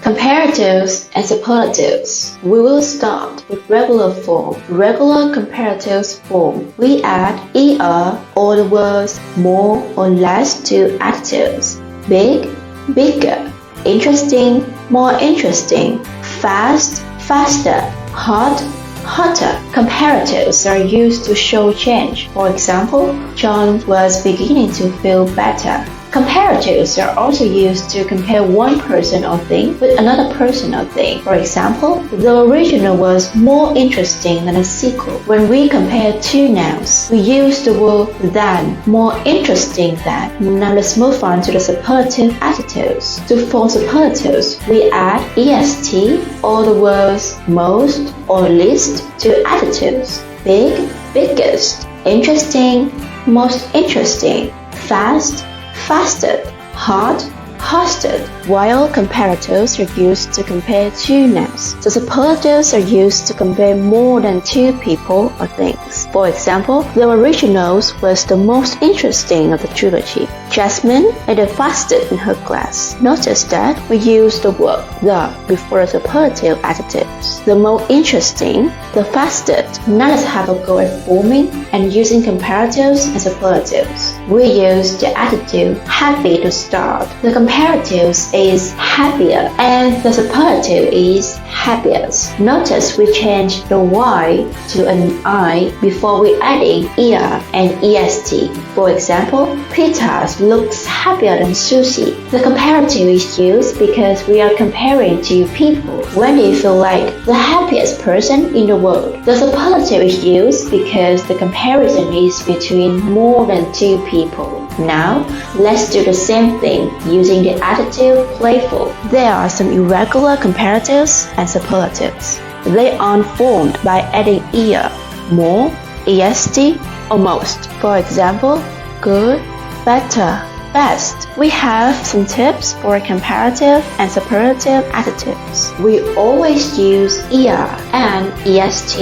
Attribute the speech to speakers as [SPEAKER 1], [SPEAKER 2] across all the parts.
[SPEAKER 1] Comparatives and superlatives. We will start with regular form. Regular comparatives form. We add er or the words more or less to adjectives. Big, bigger. Interesting, more interesting. Fast, faster. Hot, hotter. Comparatives are used to show change. For example, John was beginning to feel better. Comparatives are also used to compare one person or thing with another person or thing. For example, the original was more interesting than the sequel. When we compare two nouns, we use the word than, more interesting than. Now let's move on to the superlative adjectives. To form superlatives, we add est or the words most or least to adjectives. Big, biggest. Interesting, most interesting. Fast, fasted, hot, hosted. While comparatives are used to compare two nouns, the superlatives are used to compare more than two people or things. For example, the originals was the most interesting of the trilogy. Jasmine is the fastest in her class. Notice that we use the word the before the superlative adjectives. The most interesting, the fastest. Now let's have a go at forming and using comparatives and superlatives. We use the adjective happy to start. The comparatives is happier and the superlative is happiest. Notice we change the y to an I before we adding er and est. For example, Peter looks happier than Susie. The comparative is used because we are comparing two people. When do you feel like the happiest person in the world? The superlative is used because the comparison is between more than two people. Now, let's do the same thing using the adjective playful. There are some irregular comparatives and superlatives. They are formed by adding er, more, est, or most. For example, good, better, best. We have some tips for comparative and superlative adjectives. We always use er and est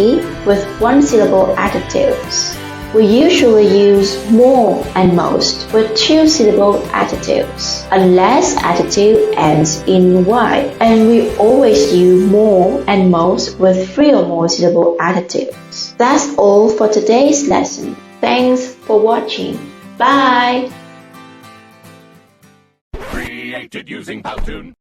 [SPEAKER 1] with one-syllable adjectives. We usually use more and most with two-syllable adjectives, unless adjective ends in y, and we always use more and most with three or more syllable adjectives. That's all for today's lesson. Thanks for watching. Bye!
[SPEAKER 2] Created using Powtoon.